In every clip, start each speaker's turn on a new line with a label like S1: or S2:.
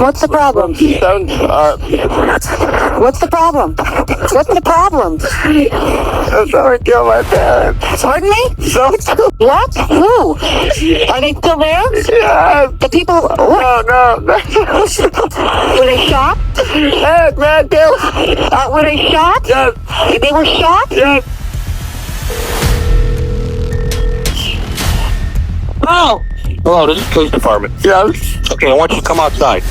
S1: What's the problem? What's the problem? What's the problem?
S2: Someone killed my parents.
S1: Pardon me? What? Who? Are they still there?
S2: Yeah.
S1: The people...
S2: No.
S1: Were they shot?
S2: Yes, man,
S1: Were they shot?
S2: Yes.
S1: They were shot?
S2: Yes.
S1: Oh.
S3: Hello, this is the police department.
S2: Yes.
S3: Okay, I want you to come outside.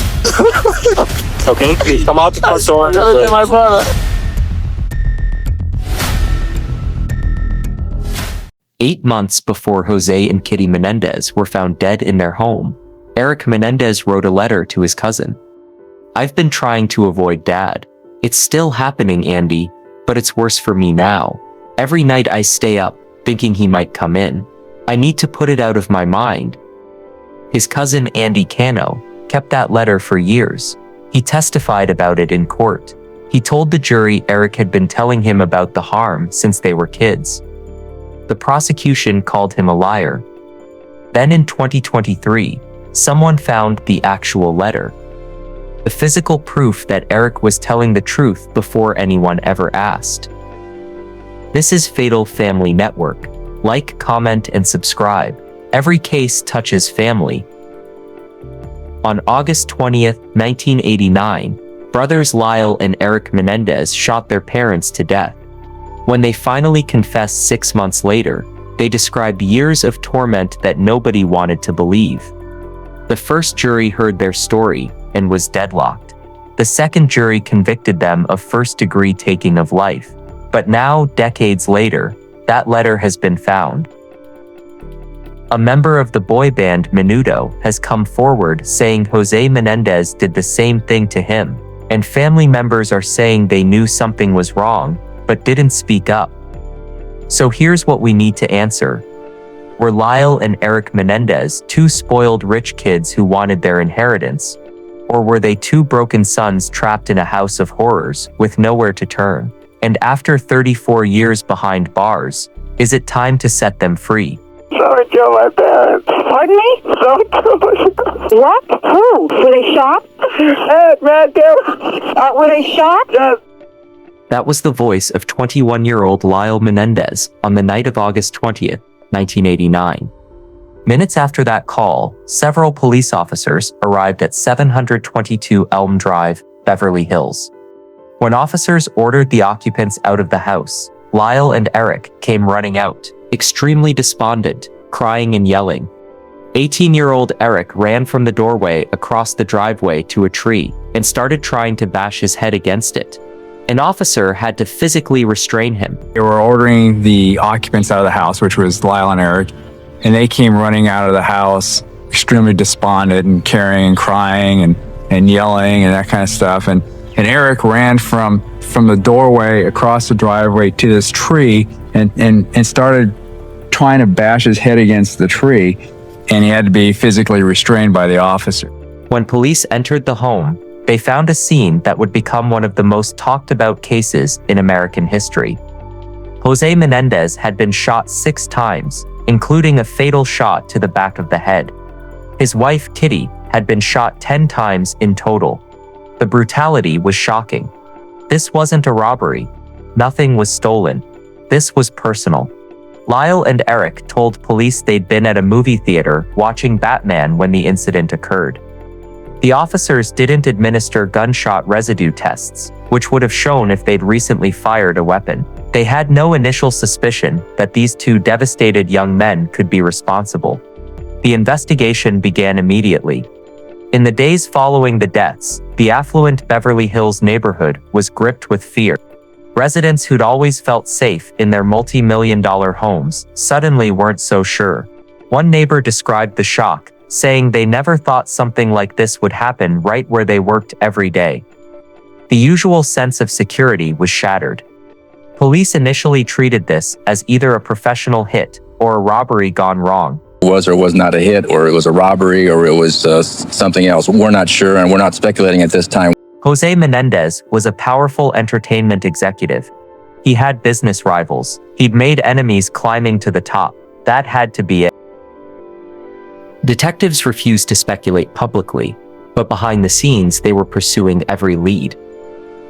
S3: Okay, please come out the front door.
S2: My brother.
S4: 8 months before Jose and Kitty Menendez were found dead in their home, Erik Menendez wrote a letter to his cousin. "I've been trying to avoid Dad. It's still happening, Andy, but it's worse for me now. Every night I stay up, thinking he might come in. I need to put it out of my mind." His cousin Andy Cano kept that letter for years. He testified about it in court. He told the jury Erik had been telling him about the harm since they were kids. The prosecution called him a liar. Then in 2023, someone found the actual letter. The physical proof that Erik was telling the truth before anyone ever asked. This is Fatal Family Network. Like, comment, and subscribe. Every case touches family. On August 20th, 1989, brothers Lyle and Erik Menendez shot their parents to death. When they finally confessed 6 months later, they described years of torment that nobody wanted to believe. The first jury heard their story and was deadlocked. The second jury convicted them of first-degree taking of life. But now, decades later, that letter has been found. A member of the boy band Menudo has come forward saying Jose Menendez did the same thing to him, and family members are saying they knew something was wrong, but didn't speak up. So here's what we need to answer. Were Lyle and Erik Menendez two spoiled rich kids who wanted their inheritance? Or were they two broken sons trapped in a house of horrors with nowhere to turn? And after 34 years behind bars, is it time to set them free?
S2: Someone killed my parents.
S1: Pardon me?
S2: Someone killed my...
S1: What? Who? Were they shot?
S2: Yes, man,
S1: Were they shot?
S2: Yes.
S4: That was the voice of 21-year-old Lyle Menendez on the night of August 20th, 1989. Minutes after that call, several police officers arrived at 722 Elm Drive, Beverly Hills. When officers ordered the occupants out of the house, Lyle and Erik came running out, extremely despondent, crying and yelling. 18-year-old Erik ran from the doorway across the driveway to a tree and started trying to bash his head against it. An officer had to physically restrain him.
S5: They were ordering the occupants out of the house, which was Lyle and Erik, and they came running out of the house extremely despondent and carrying and crying and yelling and that kind of stuff. And Erik ran from the doorway across the driveway to this tree and started trying to bash his head against the tree, and he had to be physically restrained by the officer.
S4: When police entered the home, they found a scene that would become one of the most talked about cases in American history. Jose Menendez had been shot 6 times, including a fatal shot to the back of the head. His wife, Kitty, had been shot 10 times in total. The brutality was shocking. This wasn't a robbery. Nothing was stolen. This was personal. Lyle and Erik told police they'd been at a movie theater watching Batman when the incident occurred. The officers didn't administer gunshot residue tests, which would have shown if they'd recently fired a weapon. They had no initial suspicion that these two devastated young men could be responsible. The investigation began immediately. In the days following the deaths, the affluent Beverly Hills neighborhood was gripped with fear. Residents who'd always felt safe in their multi-million-dollar homes suddenly weren't so sure. One neighbor described the shock, saying they never thought something like this would happen right where they worked every day. The usual sense of security was shattered. Police initially treated this as either a professional hit or a robbery gone wrong.
S6: Was or was not a hit, or it was a robbery, or it was something else. We're not sure, and we're not speculating at this time.
S4: Jose Menendez was a powerful entertainment executive. He had business rivals. He'd made enemies climbing to the top. That had to be it. Detectives refused to speculate publicly. but behind the scenes they were pursuing every lead.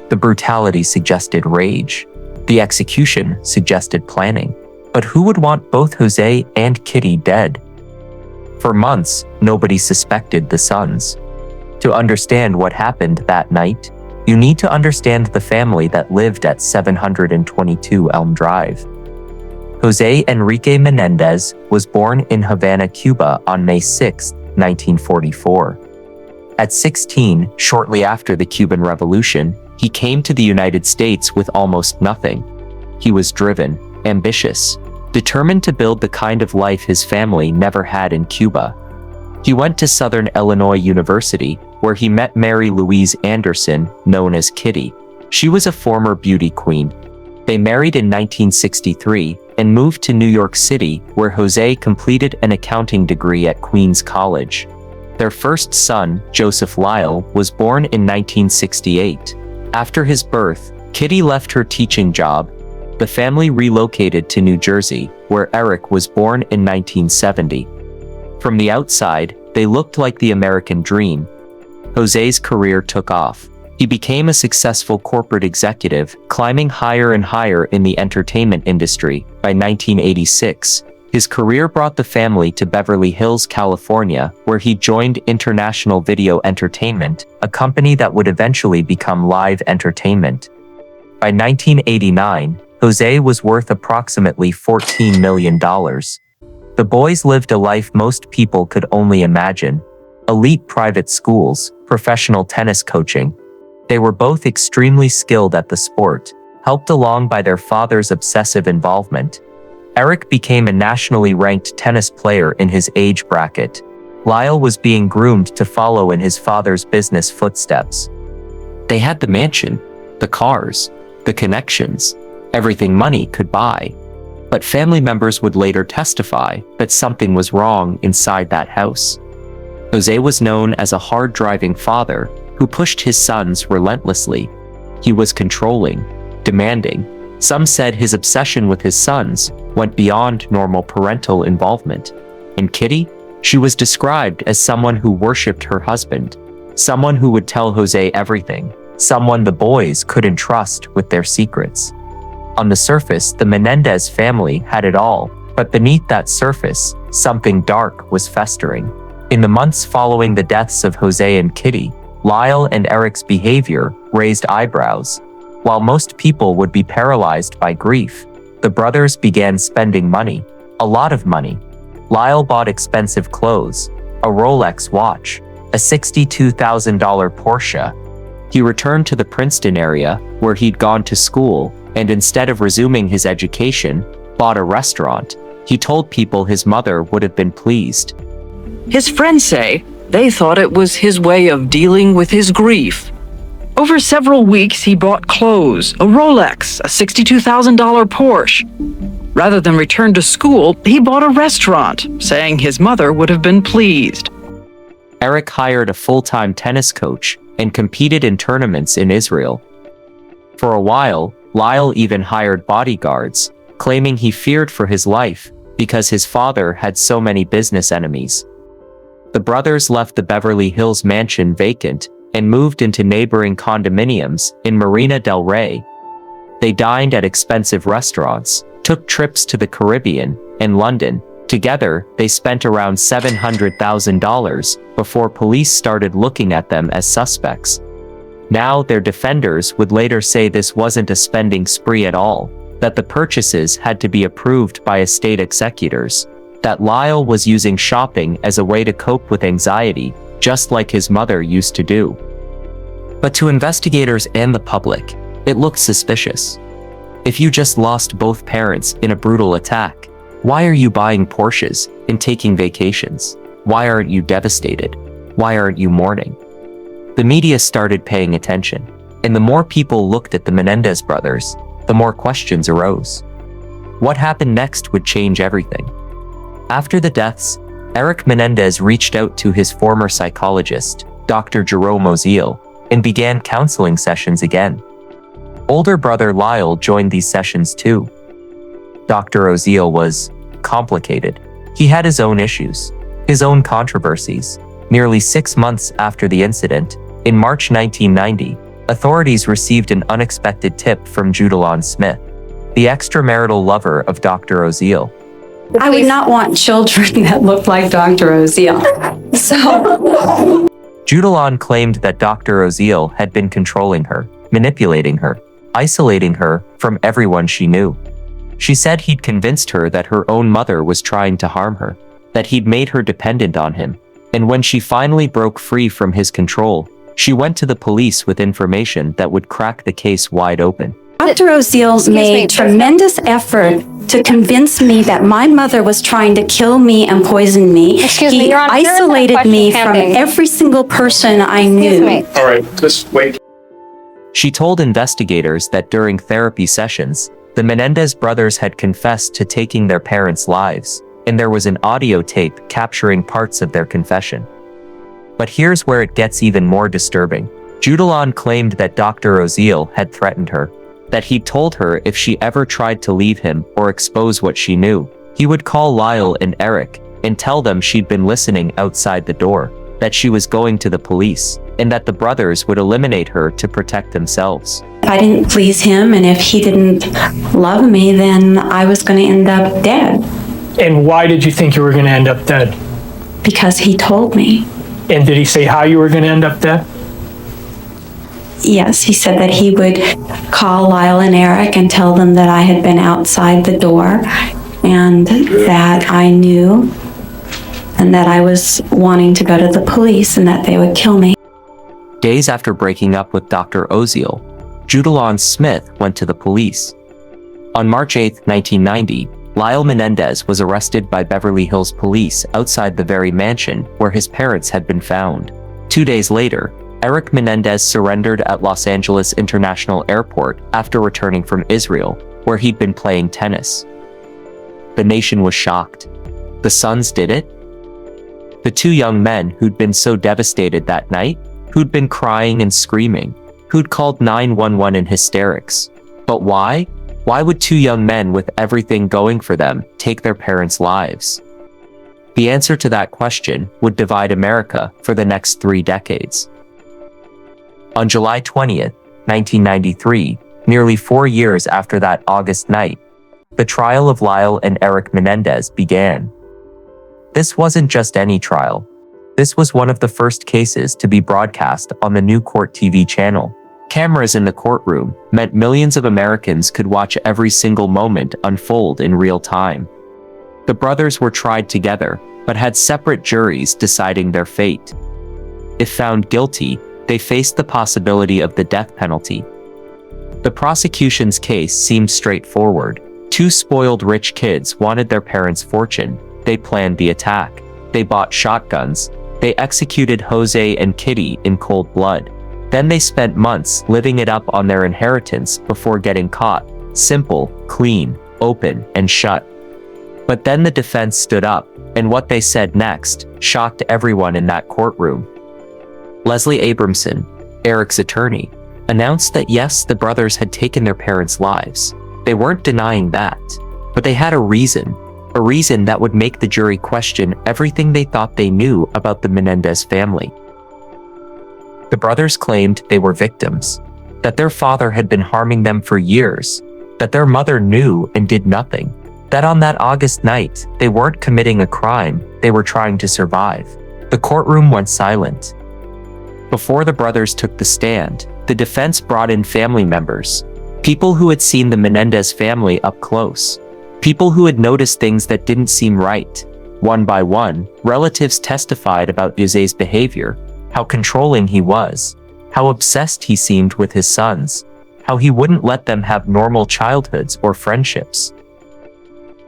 S4: The brutality suggested rage. The execution suggested planning. But who would want both Jose and Kitty dead? For months, nobody suspected the sons. To understand what happened that night, you need to understand the family that lived at 722 Elm Drive. Jose Enrique Menendez was born in Havana, Cuba on May 6, 1944. At 16, shortly after the Cuban Revolution, he came to the United States with almost nothing. He was driven, ambitious, determined to build the kind of life his family never had in Cuba. He went to Southern Illinois University, where he met Mary Louise Anderson, known as Kitty. She was a former beauty queen. They married in 1963 and moved to New York City, where Jose completed an accounting degree at Queens College. Their first son, Joseph Lyle, was born in 1968. After his birth, Kitty left her teaching job. The family relocated to New Jersey, where Erik was born in 1970. From the outside, they looked like the American dream. Jose's career took off. He became a successful corporate executive, climbing higher and higher in the entertainment industry. By 1986, his career brought the family to Beverly Hills, California, where he joined International Video Entertainment, a company that would eventually become Live Entertainment. By 1989, Jose was worth approximately $14 million. The boys lived a life most people could only imagine. Elite private schools, professional tennis coaching. They were both extremely skilled at the sport, helped along by their father's obsessive involvement. Erik became a nationally ranked tennis player in his age bracket. Lyle was being groomed to follow in his father's business footsteps. They had the mansion, the cars, the connections, everything money could buy. But family members would later testify that something was wrong inside that house. Jose was known as a hard-driving father who pushed his sons relentlessly. He was controlling, demanding. Some said his obsession with his sons went beyond normal parental involvement. And Kitty? She was described as someone who worshipped her husband, someone who would tell Jose everything, someone the boys couldn't trust with their secrets. On the surface, the Menendez family had it all, but beneath that surface, something dark was festering. In the months following the deaths of Jose and Kitty, Lyle and Erik's behavior raised eyebrows. While most people would be paralyzed by grief, the brothers began spending money, a lot of money. Lyle bought expensive clothes, a Rolex watch, a $62,000 Porsche. He returned to the Princeton area, where he'd gone to school, and instead of resuming his education, bought a restaurant. He told people his mother would have been pleased.
S7: His friends say they thought it was his way of dealing with his grief. Over several weeks, he bought clothes, a Rolex, a $62,000 Porsche. Rather than return to school, he bought a restaurant, saying his mother would have been pleased.
S4: Erik hired a full-time tennis coach and competed in tournaments in Israel. For a while, Lyle even hired bodyguards, claiming he feared for his life because his father had so many business enemies. The brothers left the Beverly Hills mansion vacant and moved into neighboring condominiums in Marina del Rey. They dined at expensive restaurants, took trips to the Caribbean and London. Together, they spent around $700,000 before police started looking at them as suspects. Now, their defenders would later say this wasn't a spending spree at all, that the purchases had to be approved by estate executors, that Lyle was using shopping as a way to cope with anxiety, just like his mother used to do. But to investigators and the public, it looked suspicious. If you just lost both parents in a brutal attack, why are you buying Porsches and taking vacations? Why aren't you devastated? Why aren't you mourning? The media started paying attention, and the more people looked at the Menendez brothers, the more questions arose. What happened next would change everything. After the deaths, Erik Menendez reached out to his former psychologist, Dr. Jerome Oziel, and began counseling sessions again. Older brother Lyle joined these sessions too. Dr. Oziel was complicated. He had his own issues, his own controversies. Nearly 6 months after the incident, in March 1990, authorities received an unexpected tip from Judalon Smith, the extramarital lover of Dr. Oziel.
S8: I would not want children that looked like Dr. Oziel. So,
S4: Judalon claimed that Dr. Oziel had been controlling her, manipulating her, isolating her from everyone she knew. She said he'd convinced her that her own mother was trying to harm her, that he'd made her dependent on him, and when she finally broke free from his control, she went to the police with information that would crack the case wide open.
S8: Dr. Oziel made tremendous effort to convince me that my mother was trying to kill me and poison me.
S1: Excuse me,
S8: He
S1: Your Honor, there is a
S8: isolated
S1: question
S8: me from
S1: pending.
S8: every single person I knew.
S1: Excuse me.
S3: All right, just wait.
S4: She told investigators that during therapy sessions, the Menendez brothers had confessed to taking their parents' lives, and there was an audio tape capturing parts of their confession. But here's where it gets even more disturbing. Judalon claimed that Dr. Oziel had threatened her, that he'd told her if she ever tried to leave him or expose what she knew, he would call Lyle and Erik and tell them she'd been listening outside the door, that she was going to the police, and that the brothers would eliminate her to protect themselves.
S8: If I didn't please him and if he didn't love me, then I was going to end up dead
S9: And why did you think you were going to end up dead?
S8: because he told me.
S9: And did he say how you were going to end up dead?
S8: Yes, he said that he would call Lyle and Erik and tell them that I had been outside the door and that I knew and that I was wanting to go to the police and that they would kill me.
S4: Days after breaking up with Dr. Oziel, Judalon Smith went to the police. On March 8, 1990, Lyle Menendez was arrested by Beverly Hills police outside the very mansion where his parents had been found. 2 days later, Erik Menendez surrendered at Los Angeles International Airport after returning from Israel, where he'd been playing tennis. The nation was shocked. The sons did it? The two young men who'd been so devastated that night, who'd been crying and screaming, who'd called 911 in hysterics. But why? Why would two young men with everything going for them take their parents' lives? The answer to that question would divide America for the next 3 decades. On July 20th, 1993, nearly 4 years after that August night, the trial of Lyle and Erik Menendez began. This wasn't just any trial. This was one of the first cases to be broadcast on the new Court TV channel. Cameras in the courtroom meant millions of Americans could watch every single moment unfold in real time. The brothers were tried together, but had separate juries deciding their fate. If found guilty, they faced the possibility of the death penalty. The prosecution's case seemed straightforward. 2 spoiled rich kids wanted their parents' fortune. They planned the attack. They bought shotguns. They executed Jose and Kitty in cold blood. Then they spent months living it up on their inheritance before getting caught. Simple, clean, open, and shut. But then the defense stood up, and what they said next shocked everyone in that courtroom. Leslie Abramson, Erik's attorney, announced that yes, the brothers had taken their parents' lives. They weren't denying that, but they had a reason that would make the jury question everything they thought they knew about the Menendez family. The brothers claimed they were victims, that their father had been harming them for years, that their mother knew and did nothing, that on that August night, they weren't committing a crime, they were trying to survive. The courtroom went silent. Before the brothers took the stand, the defense brought in family members, people who had seen the Menendez family up close, people who had noticed things that didn't seem right. One by one, relatives testified about Jose's behavior, how controlling he was, how obsessed he seemed with his sons, how he wouldn't let them have normal childhoods or friendships.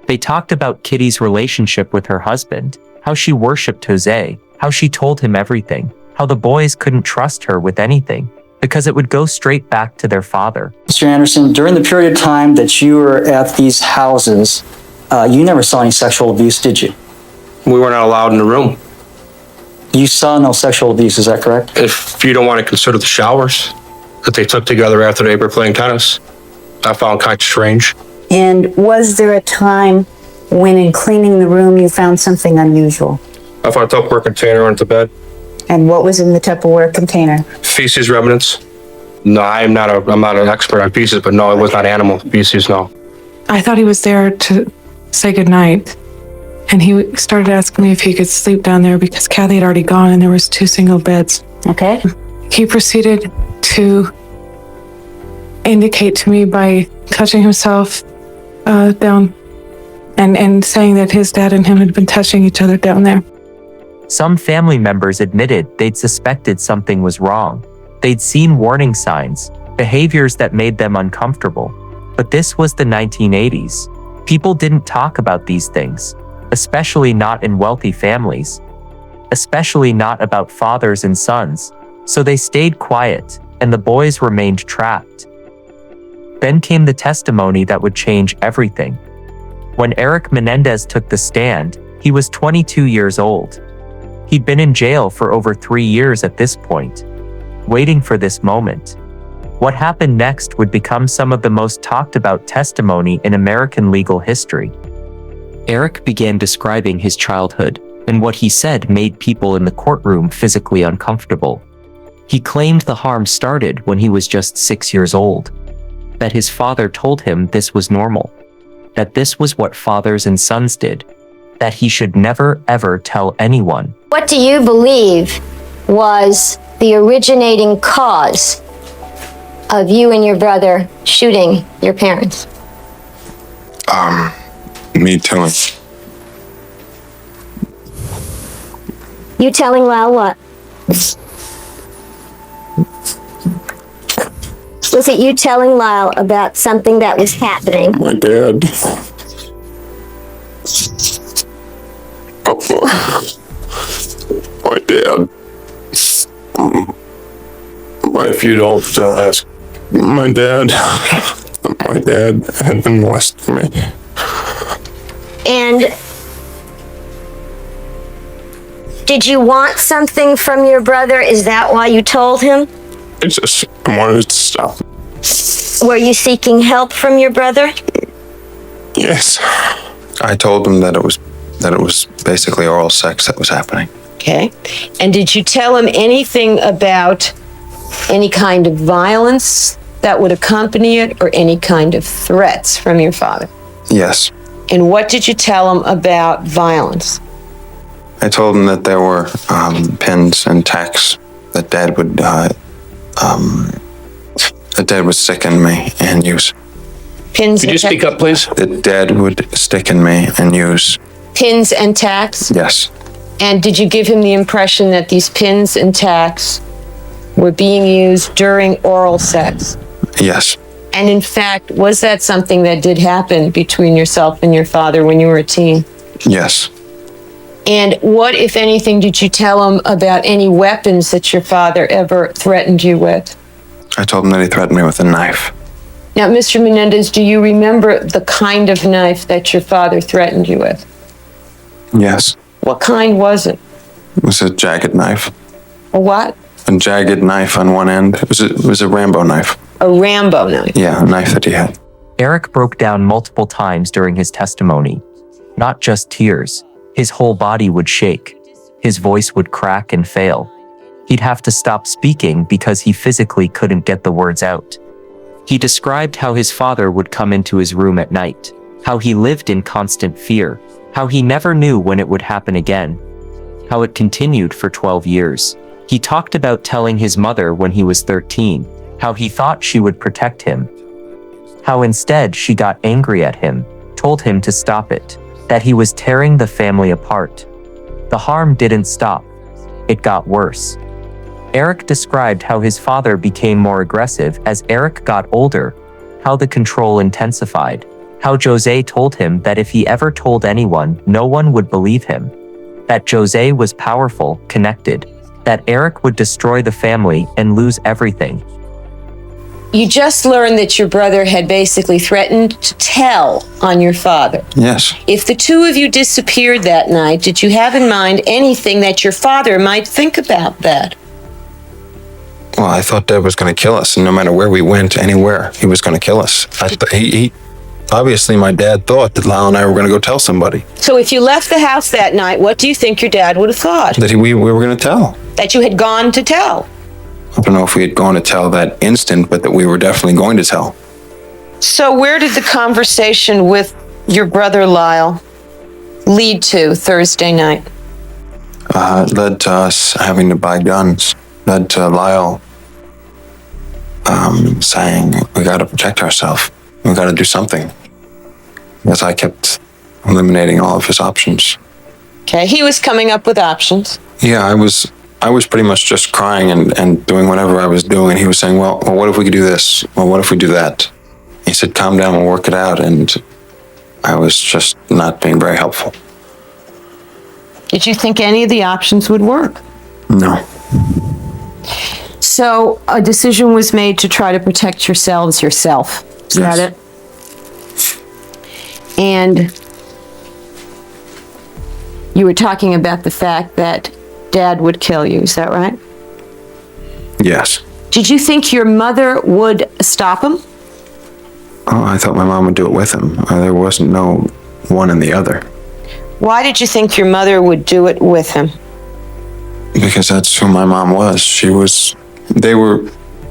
S4: They talked about Kitty's relationship with her husband, how she worshipped Jose, how she told him everything, how the boys couldn't trust her with anything, because it would go straight back to their father.
S10: Mr. Anderson, during the period of time that you were at these houses, you never saw any sexual abuse, did you?
S3: We were not allowed in the room.
S10: You saw no sexual abuse, is that correct?
S3: If you don't want to consider the showers that they took together after they were playing tennis, I found kind of strange.
S11: And was there a time when in cleaning the room you found something unusual?
S3: I found a Tupperware container under the bed.
S11: And what was in the Tupperware container?
S3: Feces remnants. No, I'm not an expert on feces, but no, it was not animal feces, no.
S12: I thought he was there to say goodnight. And he started asking me if he could sleep down there because Kathy had already gone and there was 2 single beds.
S11: Okay.
S12: He proceeded to indicate to me by touching himself down and saying that his dad and him had been touching each other down there.
S4: Some family members admitted they'd suspected something was wrong. They'd seen warning signs, behaviors that made them uncomfortable. But this was the 1980s. People didn't talk about these things, especially not in wealthy families, especially not about fathers and sons. So they stayed quiet, and the boys remained trapped. Then came the testimony that would change everything. When Erik Menendez took the stand, he was 22 years old. He'd been in jail for over 3 years at this point, waiting for this moment. What happened next would become some of the most talked about testimony in American legal history. Erik began describing his childhood, and what he said made people in the courtroom physically uncomfortable. He claimed the harm started when he was just 6 years old, that his father told him this was normal, that this was what fathers and sons did, that he should never ever tell anyone.
S13: What do you believe was the originating cause of you and your brother shooting your parents?
S14: Me telling.
S13: You telling Lyle what? Was it you telling Lyle about something that was happening?
S14: My dad. My dad. If you don't ask, my dad had been molesting me.
S13: And did you want something from your brother? Is that why you told him?
S14: I wanted to stop.
S13: Were you seeking help from your brother?
S14: Yes. I told him that it was basically oral sex that was happening.
S15: Okay. And did you tell him anything about any kind of violence that would accompany it or any kind of threats from your father?
S14: Yes.
S15: And what did you tell him about violence?
S14: I told him that there were pins and tacks that Dad would stick in me and use.
S15: Pins.
S3: Could you speak up, please?
S14: That Dad would stick in me and use.
S15: Pins and tacks?
S14: Yes.
S15: And did you give him the impression that these pins and tacks were being used during oral sex?
S14: Yes.
S15: And in fact, was that something that did happen between yourself and your father when you were a teen?
S14: Yes.
S15: And what, if anything, did you tell him about any weapons that your father ever threatened you with?
S14: I told him that he threatened me with a knife.
S15: Now, Mr. Menendez, do you remember the kind of knife that your father threatened you with?
S14: Yes.
S15: What kind was it?
S14: It was a jagged knife.
S15: A what?
S14: A jagged knife on one end. It was a Rambo knife.
S15: A Rambo knife?
S14: Yeah, a knife that he had.
S4: Erik broke down multiple times during his testimony. Not just tears. His whole body would shake. His voice would crack and fail. He'd have to stop speaking because he physically couldn't get the words out. He described how his father would come into his room at night, how he lived in constant fear, how he never knew when it would happen again, how it continued for 12 years. He talked about telling his mother when he was 13, how he thought she would protect him, how instead she got angry at him, told him to stop it, that he was tearing the family apart. The harm didn't stop. It got worse. Erik described how his father became more aggressive as Erik got older, how the control intensified, how Jose told him that if he ever told anyone, no one would believe him, that Jose was powerful, connected, that Erik would destroy the family and lose everything.
S15: You just learned that your brother had basically threatened to tell on your father.
S14: Yes.
S15: If the two of you disappeared that night, did you have in mind anything that your father might think about that?
S14: Well, I thought Dad was going to kill us, and no matter where we went, anywhere, he was going to kill us. He obviously, my dad thought that Lyle and I were going to go tell somebody.
S15: So if you left the house that night, what do you think your dad would have thought?
S14: That we were going to tell.
S15: that you had gone to tell?
S14: I don't know if we had gone to tell that instant, but that we were definitely going to tell.
S15: So where did the conversation with your brother Lyle lead to Thursday night?
S14: It led to us having to buy guns. Led to Lyle saying, we got to protect ourselves. We got to do something. Because I kept eliminating all of his options.
S15: Okay, he was coming up with options.
S14: Yeah, I was pretty much just crying and doing whatever I was doing. And he was saying, well, what if we could do this? Well, what if we do that? He said, calm down, we'll work it out. And I was just not being very helpful.
S15: Did you think any of the options would work?
S14: No.
S15: So a decision was made to try to protect yourselves yourself. Is that it? And you were talking about the fact that Dad would kill you. Is that right?
S14: Yes.
S15: Did you think your mother would stop him?
S14: Oh, I thought my mom would do it with him. There wasn't no one and the other.
S15: Why did you think your mother would do it with him?
S14: Because that's who my mom was. They were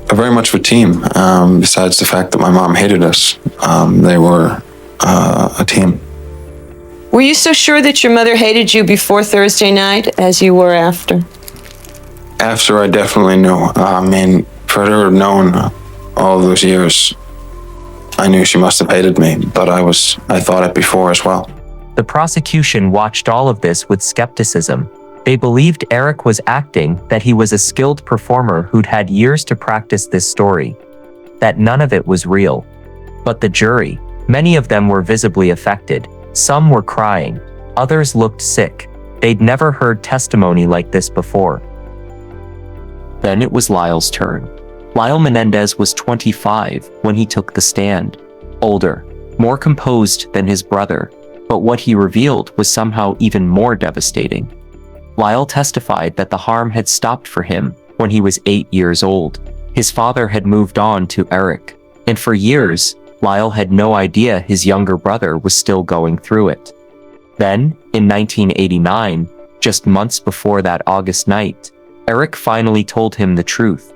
S14: very much of a team. Besides the fact that my mom hated us, they were a team.
S15: Were you so sure that your mother hated you before Thursday night as you were after?
S14: After, I definitely knew. I mean, for her to have known all those years, I knew she must have hated me, but I thought it before as well.
S4: The prosecution watched all of this with skepticism. They believed Erik was acting, that he was a skilled performer who'd had years to practice this story, that none of it was real. But the jury, many of them were visibly affected. Some were crying, others looked sick. They'd never heard testimony like this before. Then it was Lyle's turn. Lyle Menendez was 25 when he took the stand. Older, more composed than his brother, but what he revealed was somehow even more devastating. Lyle testified that the harm had stopped for him when he was 8 years old. His father had moved on to Erik, and for years, Lyle had no idea his younger brother was still going through it. Then, in 1989, just months before that August night, Erik finally told him the truth.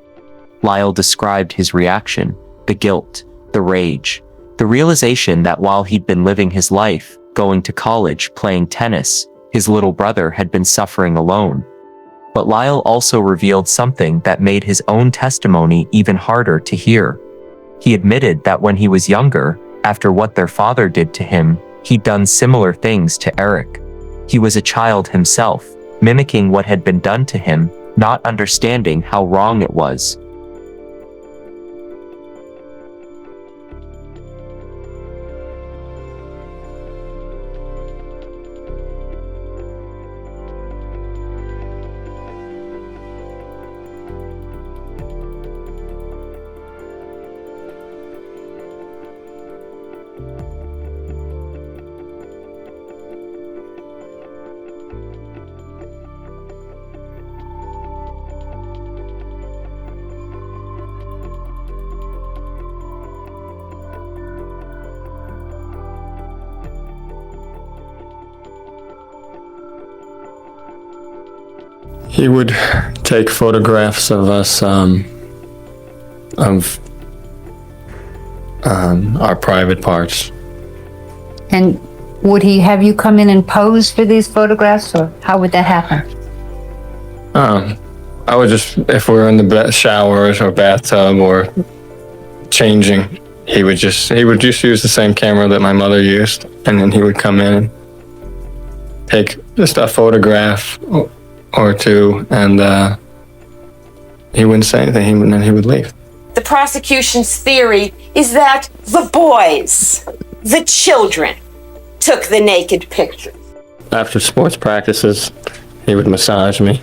S4: Lyle described his reaction, the guilt, the rage, the realization that while he'd been living his life, going to college, playing tennis, his little brother had been suffering alone. But Lyle also revealed something that made his own testimony even harder to hear. He admitted that when he was younger, after what their father did to him, he'd done similar things to Erik. He was a child himself, mimicking what had been done to him, not understanding how wrong it was.
S16: He would take photographs of us, of our private parts.
S11: And would he have you come in and pose for these photographs, or how would that happen?
S16: I would just, if we're in the showers or bathtub or changing, he would just use the same camera that my mother used, and then he would come in and take just a photograph or two, and he wouldn't say anything, and then he would leave.
S15: The prosecution's theory is that the boys, the children, took the naked pictures.
S16: After sports practices, he would massage me,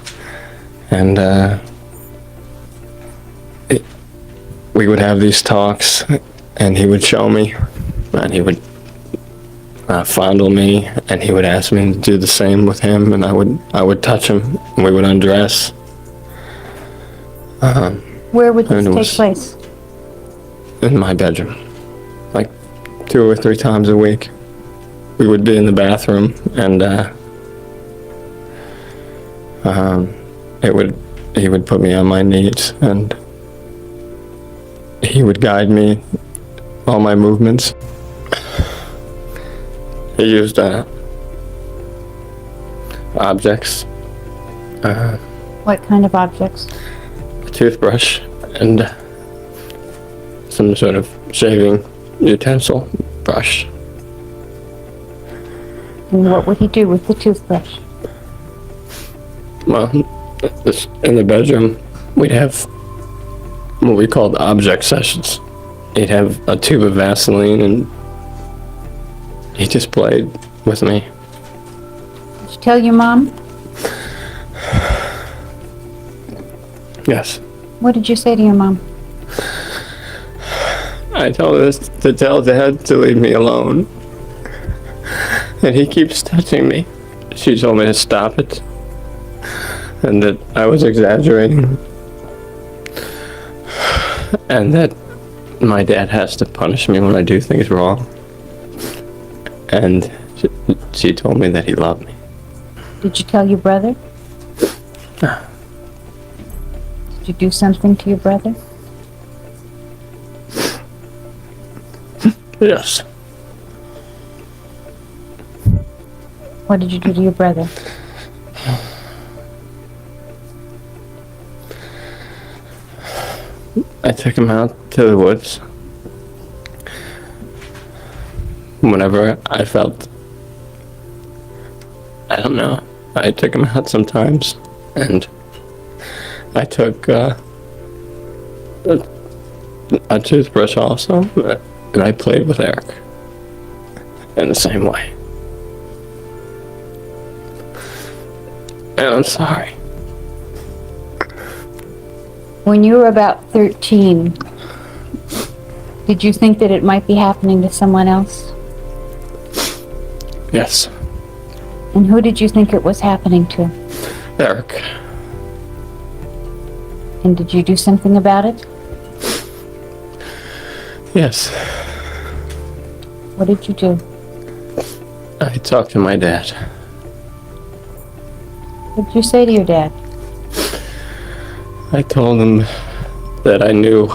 S16: and we would have these talks, and he would show me, and he would fondle me, and he would ask me to do the same with him, and I would touch him, and we would undress.
S11: Where would this take place?
S16: In my bedroom, like 2 or 3 times a week. We would be in the bathroom, and he would put me on my knees and he would guide me, all my movements. He used objects.
S11: What kind of objects?
S16: A toothbrush and some sort of shaving utensil brush.
S11: And what would he do with the toothbrush?
S16: Well, in the bedroom, we'd have what we called object sessions. He'd have a tube of Vaseline and he just played with me.
S11: Did you tell your mom?
S16: Yes.
S11: What did you say to your mom?
S16: I told her to tell Dad to leave me alone. And he keeps touching me. She told me to stop it. And that I was exaggerating. And that my dad has to punish me when I do things wrong. And she told me that he loved me.
S11: Did you tell your brother? Did you do something to your brother?
S16: Yes.
S11: What did you do to your brother?
S16: I took him out to the woods. Whenever I felt, I don't know, I took him out sometimes, and I took a toothbrush also, and I played with Erik in the same way. And I'm sorry.
S11: When you were about 13, did you think that it might be happening to someone else?
S16: Yes.
S11: And who did you think it was happening to?
S16: Erik.
S11: And did you do something about it?
S16: Yes.
S11: What did you do?
S16: I talked to my dad.
S11: What did you say to your dad?
S16: I told him that I knew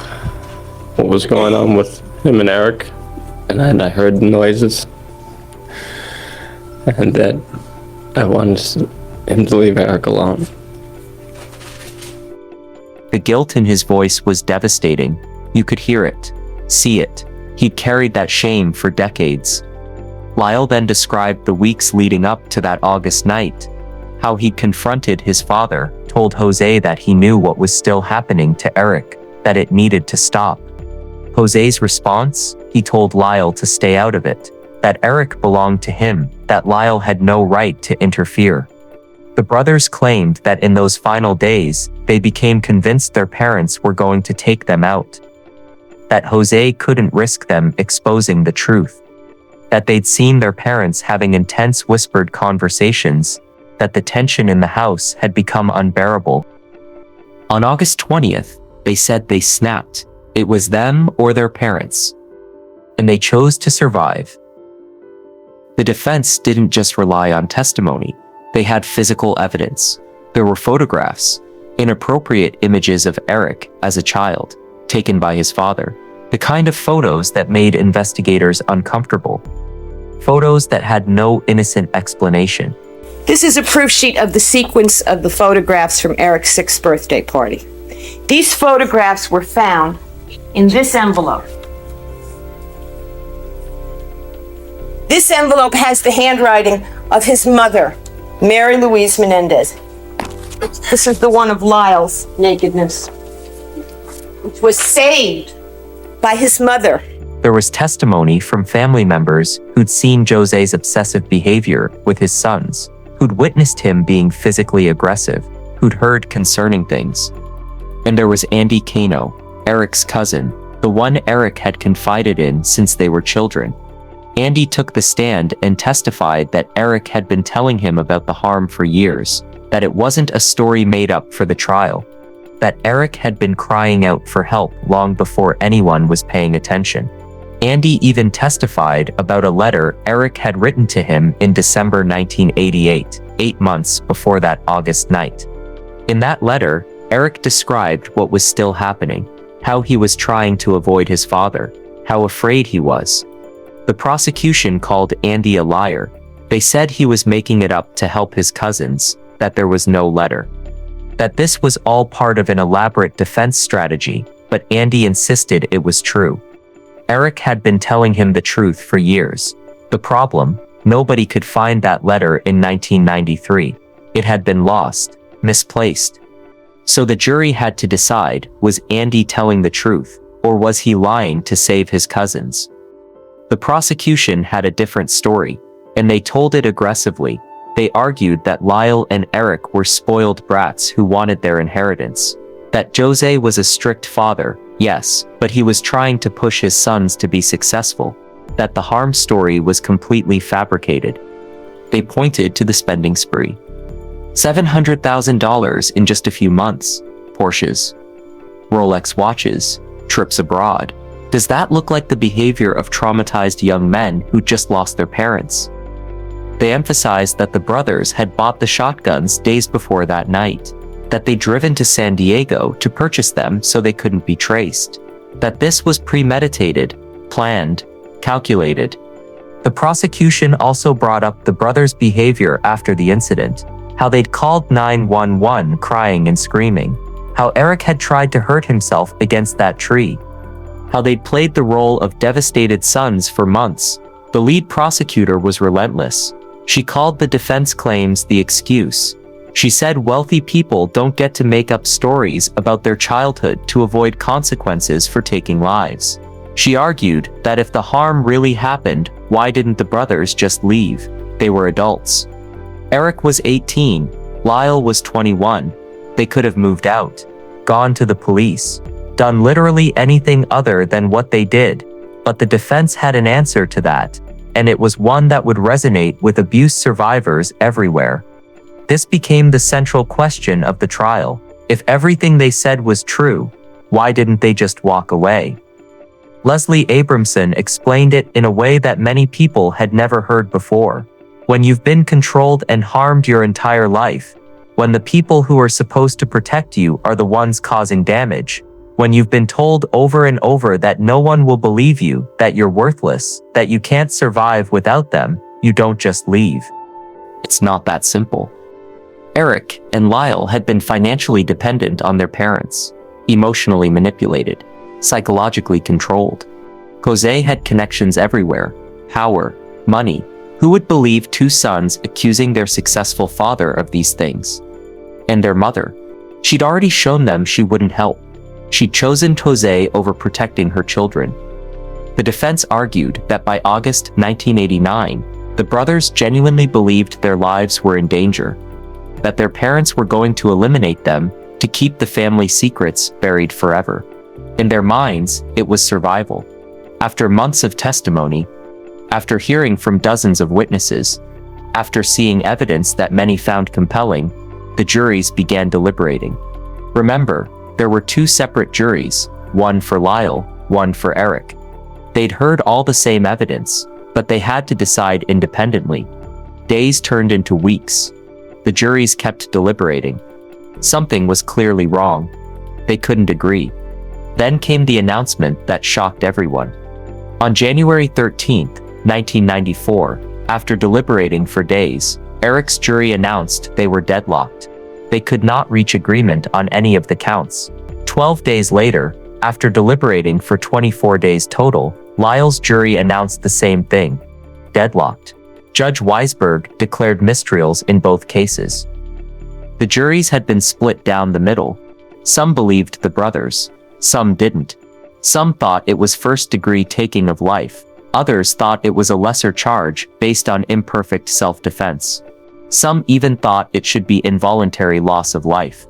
S16: what was going on with him and Erik, and I heard the noises, and that I wanted him to leave Erik alone.
S4: The guilt in his voice was devastating. You could hear it, see it. He'd carried that shame for decades. Lyle then described the weeks leading up to that August night, how he'd confronted his father, told Jose that he knew what was still happening to Erik, that it needed to stop. Jose's response? He told Lyle to stay out of it, that Erik belonged to him, that Lyle had no right to interfere. The brothers claimed that in those final days, they became convinced their parents were going to take them out, that Jose couldn't risk them exposing the truth, that they'd seen their parents having intense whispered conversations, that the tension in the house had become unbearable. On August 20th, they said they snapped. It was them or their parents. And they chose to survive. The defense didn't just rely on testimony. They had physical evidence. There were photographs, inappropriate images of Erik as a child, taken by his father. The kind of photos that made investigators uncomfortable. Photos that had no innocent explanation.
S15: This is a proof sheet of the sequence of the photographs from Erik's 6th birthday party. These photographs were found in this envelope. This envelope has the handwriting of his mother, Mary Louise Menendez. This is the one of Lyle's nakedness, which was saved by his mother.
S4: There was testimony from family members who'd seen Jose's obsessive behavior with his sons, who'd witnessed him being physically aggressive, who'd heard concerning things. And there was Andy Kano, Erik's cousin, the one Erik had confided in since they were children. Andy took the stand and testified that Erik had been telling him about the harm for years, that it wasn't a story made up for the trial, that Erik had been crying out for help long before anyone was paying attention. Andy even testified about a letter Erik had written to him in December 1988, 8 months before that August night. In that letter, Erik described what was still happening, how he was trying to avoid his father, how afraid he was. The prosecution called Andy a liar. They said he was making it up to help his cousins, that there was no letter. That this was all part of an elaborate defense strategy, but Andy insisted it was true. Erik had been telling him the truth for years. The problem, nobody could find that letter in 1993. It had been lost, misplaced. So the jury had to decide, was Andy telling the truth, or was he lying to save his cousins? The prosecution had a different story, and they told it aggressively. They argued that Lyle and Erik were spoiled brats who wanted their inheritance. That Jose was a strict father, yes, but he was trying to push his sons to be successful. That the harm story was completely fabricated. They pointed to the spending spree. $700,000 in just a few months. Porsches, Rolex watches, trips abroad. Does that look like the behavior of traumatized young men who just lost their parents? They emphasized that the brothers had bought the shotguns days before that night, that they'd driven to San Diego to purchase them so they couldn't be traced, that this was premeditated, planned, calculated. The prosecution also brought up the brothers' behavior after the incident, how they'd called 911 crying and screaming, how Erik had tried to hurt himself against that tree, how they'd played the role of devastated sons for months. The lead prosecutor was relentless. She called the defense claims the excuse. She said wealthy people don't get to make up stories about their childhood to avoid consequences for taking lives. She argued that if the harm really happened, why didn't the brothers just leave? They were adults. Erik was 18, Lyle was 21. They could have moved out, gone to the police, done literally anything other than what they did. But the defense had an answer to that, and it was one that would resonate with abuse survivors everywhere. This became the central question of the trial. If everything they said was true, why didn't they just walk away? Leslie Abramson explained it in a way that many people had never heard before. When you've been controlled and harmed your entire life, when the people who are supposed to protect you are the ones causing damage, when you've been told over and over that no one will believe you, that you're worthless, that you can't survive without them, you don't just leave. It's not that simple. Erik and Lyle had been financially dependent on their parents, emotionally manipulated, psychologically controlled. Jose had connections everywhere, power, money. Who would believe two sons accusing their successful father of these things? And their mother. She'd already shown them she wouldn't help. She'd chosen Jose over protecting her children. The defense argued that by August 1989, the brothers genuinely believed their lives were in danger, that their parents were going to eliminate them to keep the family secrets buried forever. In their minds, it was survival. After months of testimony, after hearing from dozens of witnesses, after seeing evidence that many found compelling, the juries began deliberating. Remember, there were two separate juries, one for Lyle, one for Erik. They'd heard all the same evidence, but they had to decide independently. Days turned into weeks. The juries kept deliberating. Something was clearly wrong. They couldn't agree. Then came the announcement that shocked everyone. On January 13th, 1994, after deliberating for days, Erik's jury announced they were deadlocked. They could not reach agreement on any of the counts. 12 days later, after deliberating for 24 days total, Lyle's jury announced the same thing. Deadlocked. Judge Weisberg declared mistrials in both cases. The juries had been split down the middle. Some believed the brothers, some didn't. Some thought it was first-degree taking of life. Others thought it was a lesser charge based on imperfect self-defense. Some even thought it should be involuntary loss of life.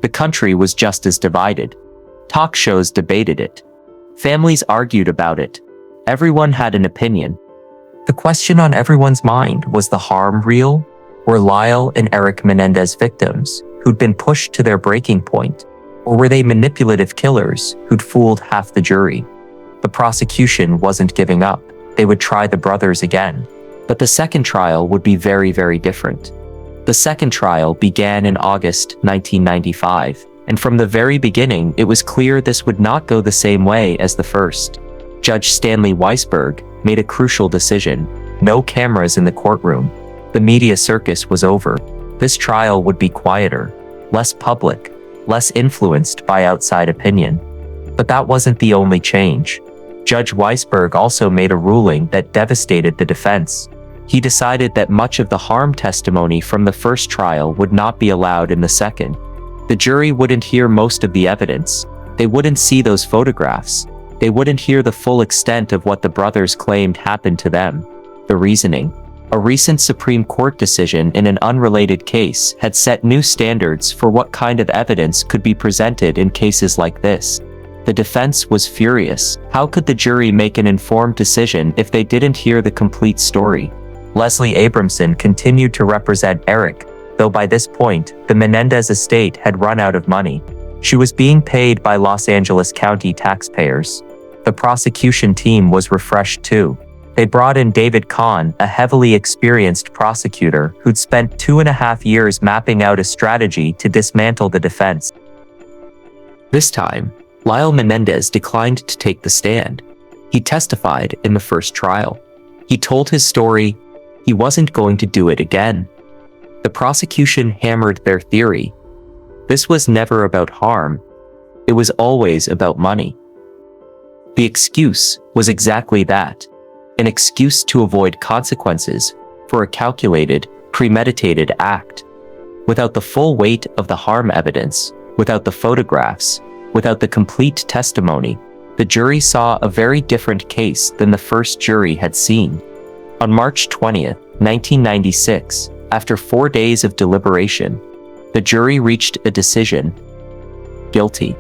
S4: The country was just as divided. Talk shows debated it. Families argued about it. Everyone had an opinion. The question on everyone's mind was the harm real? Were Lyle and Erik Menendez victims who'd been pushed to their breaking point? Or were they manipulative killers who'd fooled half the jury? The prosecution wasn't giving up. They would try the brothers again. But the second trial would be very, very different. The second trial began in August 1995. And from the very beginning, it was clear this would not go the same way as the first. Judge Stanley Weisberg made a crucial decision. No cameras in the courtroom. The media circus was over. This trial would be quieter, less public, less influenced by outside opinion. But that wasn't the only change. Judge Weisberg also made a ruling that devastated the defense. He decided that much of the harm testimony from the first trial would not be allowed in the second. The jury wouldn't hear most of the evidence. They wouldn't see those photographs. They wouldn't hear the full extent of what the brothers claimed happened to them. The reasoning. A recent Supreme Court decision in an unrelated case had set new standards for what kind of evidence could be presented in cases like this. The defense was furious. How could the jury make an informed decision if they didn't hear the complete story? Leslie Abramson continued to represent Erik, though by this point, the Menendez estate had run out of money. She was being paid by Los Angeles County taxpayers. The prosecution team was refreshed too. They brought in David Kahn, a heavily experienced prosecutor who'd spent 2.5 years mapping out a strategy to dismantle the defense. This time, Lyle Menendez declined to take the stand. He testified in the first trial. He told his story. He wasn't going to do it again. The prosecution hammered their theory. This was never about harm. It was always about money. The excuse was exactly that. An excuse to avoid consequences for a calculated, premeditated act. Without the full weight of the harm evidence, without the photographs, without the complete testimony, the jury saw a very different case than the first jury had seen. On March 20th, 1996, after 4 days of deliberation, the jury reached a decision. Guilty.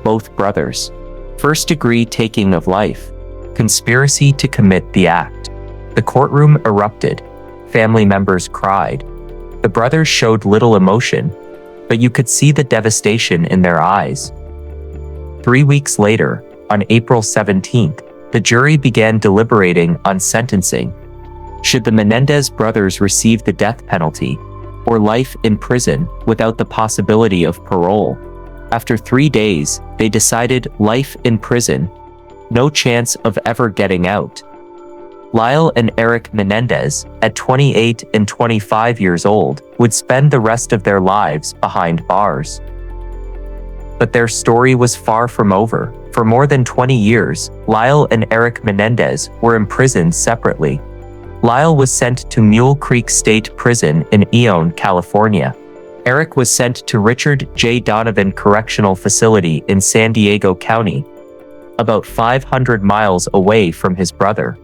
S4: Both brothers. First-degree taking of life. Conspiracy to commit the act. The courtroom erupted. Family members cried. The brothers showed little emotion, but you could see the devastation in their eyes. 3 weeks later, on April 17th, the jury began deliberating on sentencing. Should the Menendez brothers receive the death penalty, or life in prison without the possibility of parole? After 3 days, they decided life in prison. No chance of ever getting out. Lyle and Erik Menendez, at 28 and 25 years old, would spend the rest of their lives behind bars. But their story was far from over. For more than 20 years, Lyle and Erik Menendez were imprisoned separately. Lyle was sent to Mule Creek State Prison in Ione, California. Erik was sent to Richard J. Donovan Correctional Facility in San Diego County, about 500 miles away from his brother.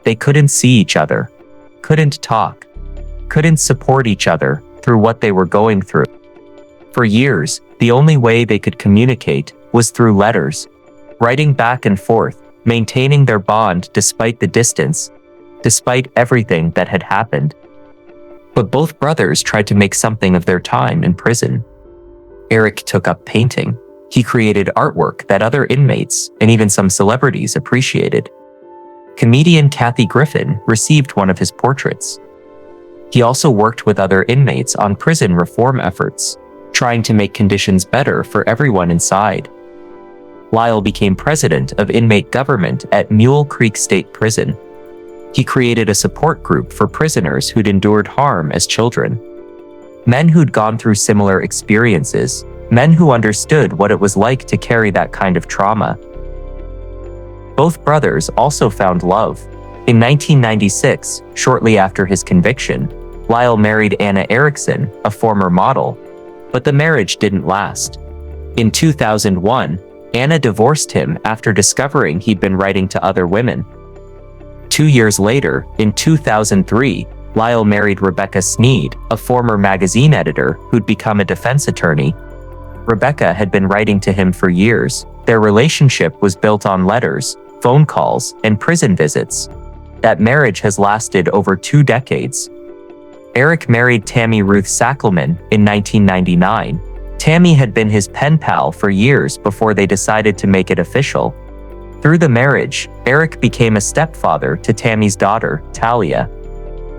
S4: They couldn't see each other, couldn't talk, couldn't support each other through what they were going through. For years, the only way they could communicate was through letters, writing back and forth, maintaining their bond despite the distance, despite everything that had happened. But both brothers tried to make something of their time in prison. Erik took up painting. He created artwork that other inmates and even some celebrities appreciated. Comedian Kathy Griffin received one of his portraits. He also worked with other inmates on prison reform efforts, trying to make conditions better for everyone inside. Lyle became president of inmate government at Mule Creek State Prison. He created a support group for prisoners who'd endured harm as children. Men who'd gone through similar experiences, men who understood what it was like to carry that kind of trauma. Both brothers also found love. In 1996, shortly after his conviction, Lyle married Anna Erickson, a former model, but the marriage didn't last. In 2001, Anna divorced him after discovering he'd been writing to other women. 2 years later, in 2003, Lyle married Rebecca Sneed, a former magazine editor who'd become a defense attorney. Rebecca had been writing to him for years. Their relationship was built on letters, phone calls, and prison visits. That marriage has lasted over 2 decades. Erik married Tammy Ruth Sackelman in 1999. Tammy had been his pen pal for years before they decided to make it official. Through the marriage, Erik became a stepfather to Tammy's daughter, Talia.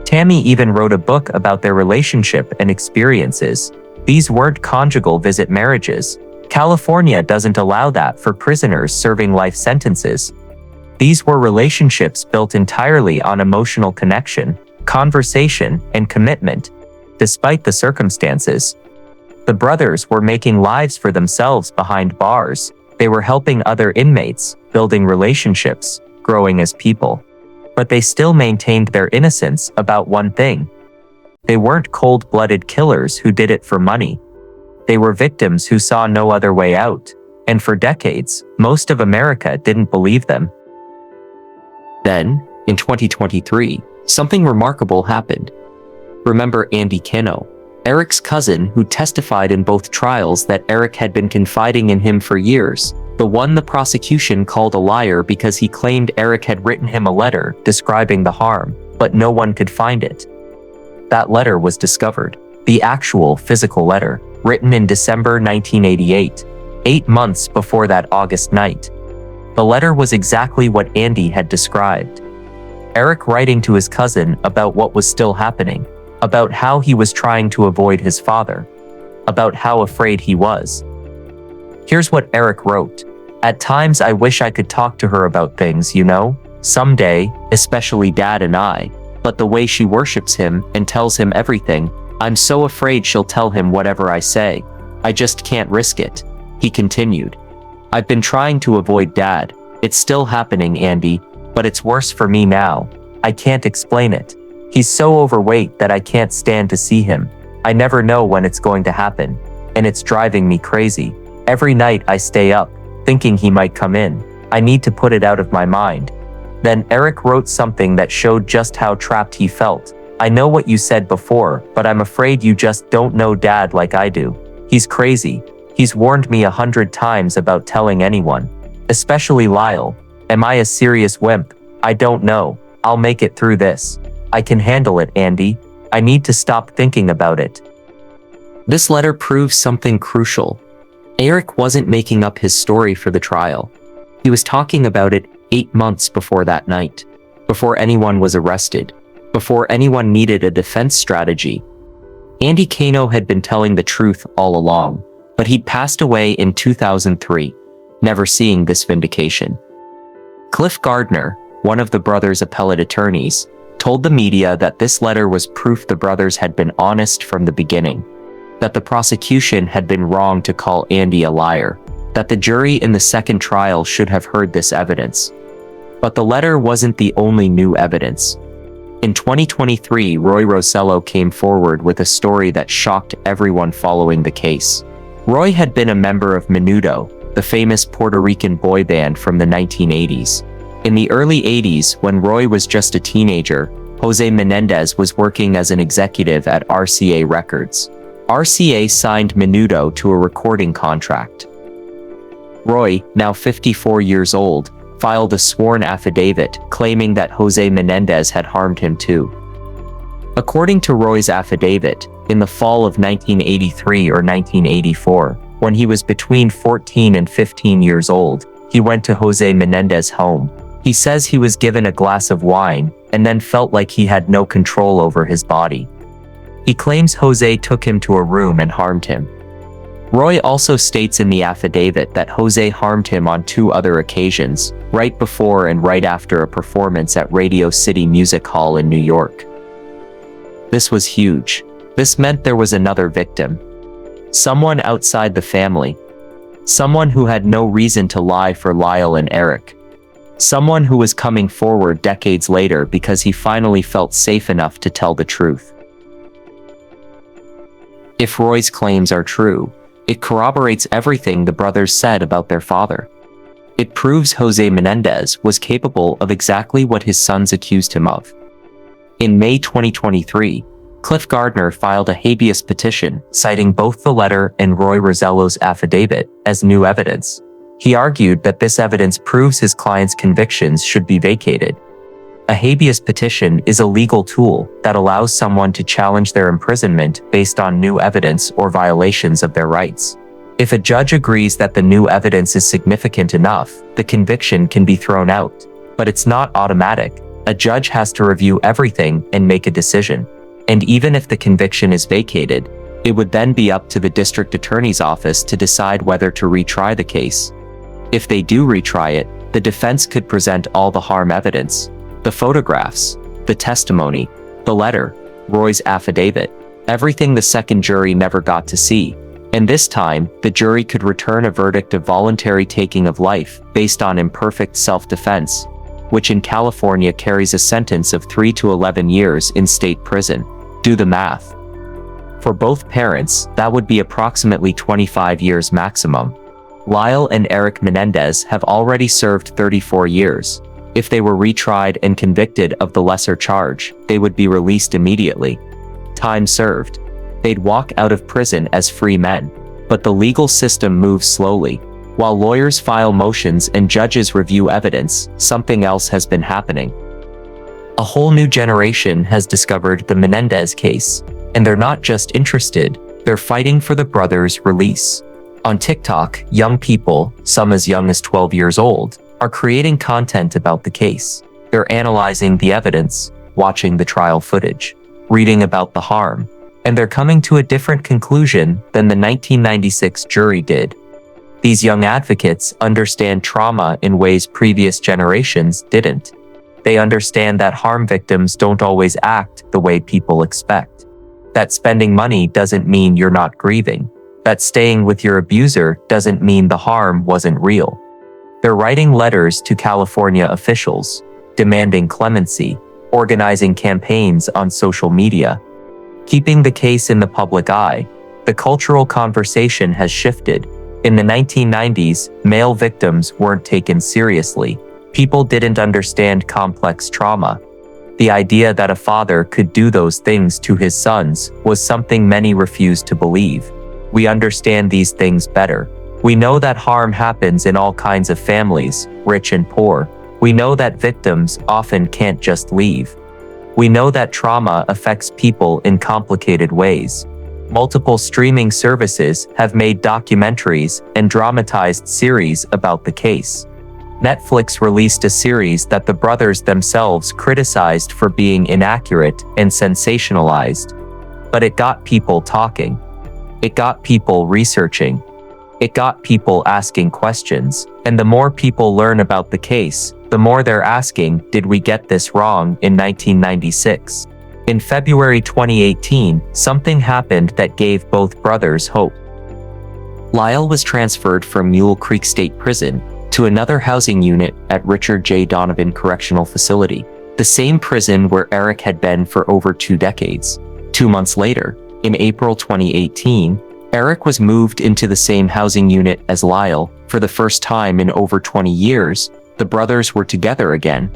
S4: Tammy even wrote a book about their relationship and experiences. These weren't conjugal visit marriages. California doesn't allow that for prisoners serving life sentences. These were relationships built entirely on emotional connection, conversation, and commitment. Despite the circumstances, the brothers were making lives for themselves behind bars. They were helping other inmates, building relationships, growing as people. But they still maintained their innocence about one thing. They weren't cold-blooded killers who did it for money. They were victims who saw no other way out, and for decades, most of America didn't believe them. Then, in 2023, something remarkable happened. Remember Andy Kino, Erik's cousin who testified in both trials that Erik had been confiding in him for years, the one the prosecution called a liar because he claimed Erik had written him a letter describing the harm, but no one could find it. That letter was discovered, the actual physical letter, written in December 1988, 8 months before that August night. The letter was exactly what Andy had described. Erik writing to his cousin about what was still happening, about how he was trying to avoid his father, about how afraid he was. Here's what Erik wrote. At times I wish I could talk to her about things, you know, someday, especially Dad and I, but the way she worships him and tells him everything, I'm so afraid she'll tell him whatever I say. I just can't risk it. He continued. I've been trying to avoid Dad. It's still happening, Andy, but it's worse for me now. I can't explain it. He's so overweight that I can't stand to see him. I never know when it's going to happen, and it's driving me crazy. Every night I stay up, thinking he might come in. I need to put it out of my mind. Then Erik wrote something that showed just how trapped he felt. I know what you said before, but I'm afraid you just don't know Dad like I do. He's crazy. He's warned me 100 times about telling anyone, especially Lyle. Am I a serious wimp? I don't know. I'll make it through this. I can handle it, Andy. I need to stop thinking about it. This letter proves something crucial. Erik wasn't making up his story for the trial. He was talking about it 8 months before that night, before anyone was arrested, before anyone needed a defense strategy. Andy Kino had been telling the truth all along, but he'd passed away in 2003, never seeing this vindication. Cliff Gardner, one of the brothers' appellate attorneys, told the media that this letter was proof the brothers had been honest from the beginning, that the prosecution had been wrong to call Andy a liar, that the jury in the second trial should have heard this evidence. But the letter wasn't the only new evidence. In 2023, Roy Rosello came forward with a story that shocked everyone following the case. Roy had been a member of Menudo, the famous Puerto Rican boy band from the 1980s. In the early 80s, when Roy was just a teenager, Jose Menendez was working as an executive at RCA Records. RCA signed Menudo to a recording contract. Roy, now 54 years old, filed a sworn affidavit claiming that Jose Menendez had harmed him too. According to Roy's affidavit, in the fall of 1983 or 1984, when he was between 14 and 15 years old, he went to Jose Menendez's home. He says he was given a glass of wine and then felt like he had no control over his body. He claims Jose took him to a room and harmed him. Roy also states in the affidavit that Jose harmed him on 2 other occasions, right before and right after a performance at Radio City Music Hall in New York. This was huge. This meant there was another victim. Someone outside the family. Someone who had no reason to lie for Lyle and Erik. Someone who was coming forward decades later because he finally felt safe enough to tell the truth. If Roy's claims are true, it corroborates everything the brothers said about their father. It proves Jose Menendez was capable of exactly what his sons accused him of. In May 2023, Cliff Gardner filed a habeas petition citing both the letter and Roy Rosello's affidavit as new evidence. He argued that this evidence proves his client's convictions should be vacated. A habeas petition is a legal tool that allows someone to challenge their imprisonment based on new evidence or violations of their rights. If a judge agrees that the new evidence is significant enough, the conviction can be thrown out. But it's not automatic. A judge has to review everything and make a decision. And even if the conviction is vacated, It would then be up to the district attorney's office to decide whether to retry the case. If they do retry it, the defense could present all the harm evidence, the photographs, the testimony, the letter, Roy's affidavit, everything the second jury never got to see. And this time, the jury could return a verdict of voluntary taking of life based on imperfect self-defense, which in California carries a sentence of 3 to 11 years in state prison. Do the math. For both parents, that would be approximately 25 years maximum. Lyle and Erik Menendez have already served 34 years. If they were retried and convicted of the lesser charge, they would be released immediately. Time served. They'd walk out of prison as free men. But the legal system moves slowly. While lawyers file motions and judges review evidence, something else has been happening. A whole new generation has discovered the Menendez case, and they're not just interested, they're fighting for the brothers' release. On TikTok, young people, some as young as 12 years old, are creating content about the case. They're analyzing the evidence, watching the trial footage, reading about the harm, and they're coming to a different conclusion than the 1996 jury did. These young advocates understand trauma in ways previous generations didn't. They understand that harm victims don't always act the way people expect. That spending money doesn't mean you're not grieving. That staying with your abuser doesn't mean the harm wasn't real. They're writing letters to California officials, demanding clemency, organizing campaigns on social media, keeping the case in the public eye. The cultural conversation has shifted. In the 1990s, male victims weren't taken seriously. People didn't understand complex trauma. The idea that a father could do those things to his sons was something many refused to believe. We understand these things better. We know that harm happens in all kinds of families, rich and poor. We know that victims often can't just leave. We know that trauma affects people in complicated ways. Multiple streaming services have made documentaries and dramatized series about the case. Netflix released a series that the brothers themselves criticized for being inaccurate and sensationalized. But it got people talking. It got people researching. It got people asking questions. And the more people learn about the case, the more they're asking, did we get this wrong in 1996? In February 2018, something happened that gave both brothers hope. Lyle was transferred from Mule Creek State Prison to another housing unit at Richard J. Donovan Correctional Facility, the same prison where Erik had been for over 2 decades. 2 months later, in April 2018, Erik was moved into the same housing unit as Lyle. For the first time in over 20 years, the brothers were together again.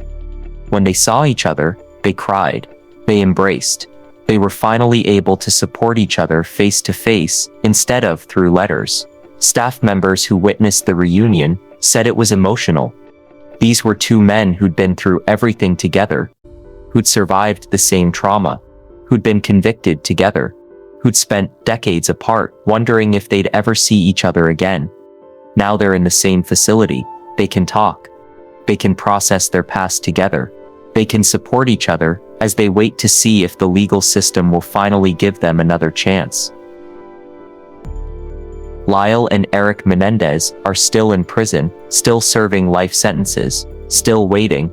S4: When they saw each other, they cried. They embraced. They were finally able to support each other face to face instead of through letters. Staff members who witnessed the reunion said it was emotional. These were 2 men who'd been through everything together, who'd survived the same trauma, who'd been convicted together, who'd spent decades apart wondering if they'd ever see each other again. Now they're in the same facility. They can talk. They can process their past together. They can support each other as they wait to see if the legal system will finally give them another chance. Lyle and Erik Menendez are still in prison, still serving life sentences, still waiting.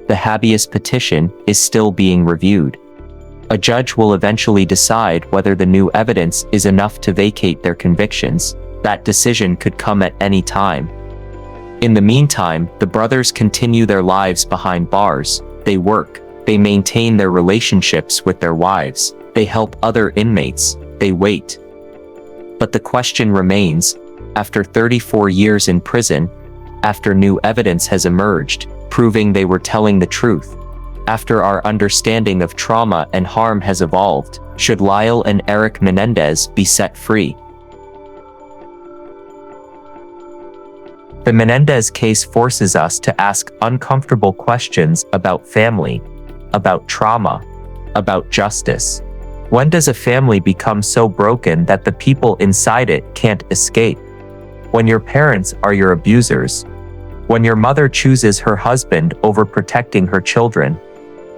S4: The habeas petition is still being reviewed. A judge will eventually decide whether the new evidence is enough to vacate their convictions. That decision could come at any time. In the meantime, the brothers continue their lives behind bars. They work. They maintain their relationships with their wives. They help other inmates. They wait. But the question remains, after 34 years in prison, after new evidence has emerged, proving they were telling the truth, after our understanding of trauma and harm has evolved, should Lyle and Erik Menendez be set free? The Menendez case forces us to ask uncomfortable questions about family, about trauma, about justice. When does a family become so broken that the people inside it can't escape? When your parents are your abusers? When your mother chooses her husband over protecting her children?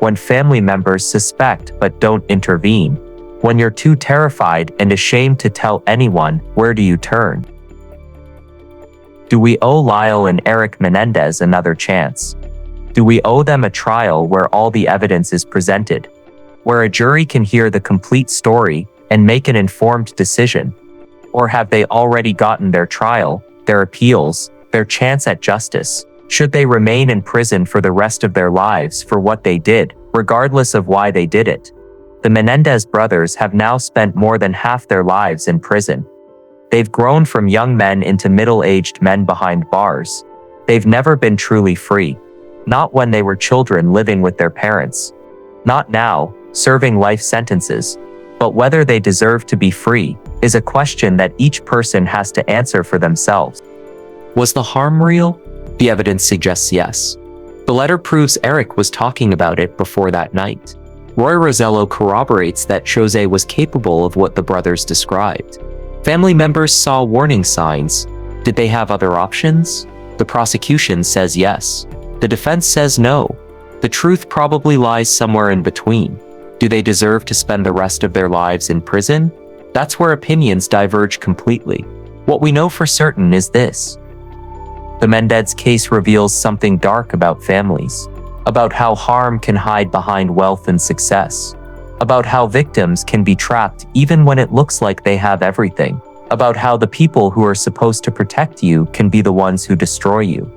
S4: When family members suspect but don't intervene? When you're too terrified and ashamed to tell anyone, where do you turn? Do we owe Lyle and Erik Menendez another chance? Do we owe them a trial where all the evidence is presented, where a jury can hear the complete story and make an informed decision? Or have they already gotten their trial, their appeals, their chance at justice? Should they remain in prison for the rest of their lives for what they did, regardless of why they did it? The Menendez brothers have now spent more than half their lives in prison. They've grown from young men into middle-aged men behind bars. They've never been truly free. Not when they were children living with their parents. Not now, serving life sentences. But whether they deserve to be free is a question that each person has to answer for themselves. Was the harm real? The evidence suggests yes. The letter proves Erik was talking about it before that night. Roy Rosello corroborates that Jose was capable of what the brothers described. Family members saw warning signs. Did they have other options? The prosecution says yes. The defense says no. The truth probably lies somewhere in between. Do they deserve to spend the rest of their lives in prison? That's where opinions diverge completely. What we know for certain is this. The Menendez case reveals something dark about families, about how harm can hide behind wealth and success, about how victims can be trapped even when it looks like they have everything, about how the people who are supposed to protect you can be the ones who destroy you.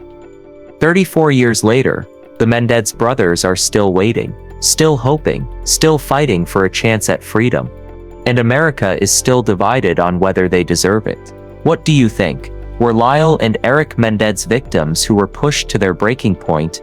S4: 34 years later, the Menendez brothers are still waiting, still hoping, still fighting for a chance at freedom. And America is still divided on whether they deserve it. What do you think? Were Lyle and Erik Menendez victims who were pushed to their breaking point?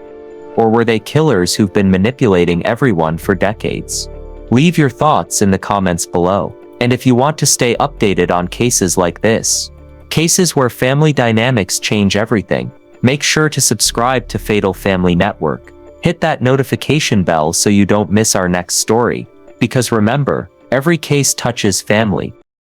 S4: Or were they killers who've been manipulating everyone for decades? Leave your thoughts in the comments below. And if you want to stay updated on cases like this, cases where family dynamics change everything, make sure to subscribe to Fatal Family Network. Hit that notification bell so you don't miss our next story. Because remember, every case touches family.